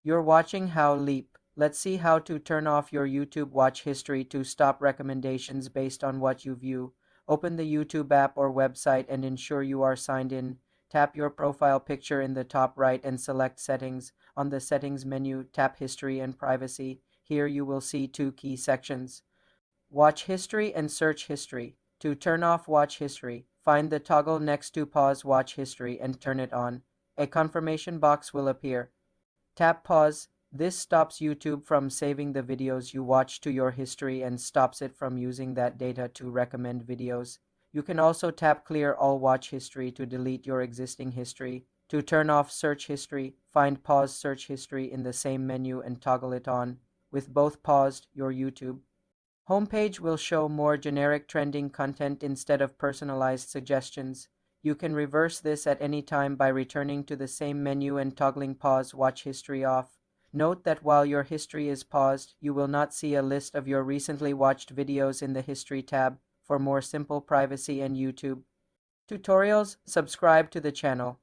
You're watching How Leap. Let's see how to turn off your YouTube watch history to stop recommendations based on what you view. Open the YouTube app or website and ensure you are signed in. Tap your profile picture in the top right and select Settings. On the Settings menu, tap History and Privacy. Here you will see two key sections: Watch History and Search History. To turn off watch history, find the toggle next to Pause Watch History and turn it on. A confirmation box will appear. Tap Pause. This stops YouTube from saving the videos you watch to your history and stops it from using that data to recommend videos. You can also tap Clear All Watch History to delete your existing history. To turn off Search History, find Pause Search History in the same menu and toggle it on. With both paused, your YouTube homepage will show more generic trending content instead of personalized suggestions. You can reverse this at any time by returning to the same menu and toggling Pause Watch History off. Note that while your history is paused, you will not see a list of your recently watched videos in the History tab. For more simple privacy and YouTube tutorials, subscribe to the channel.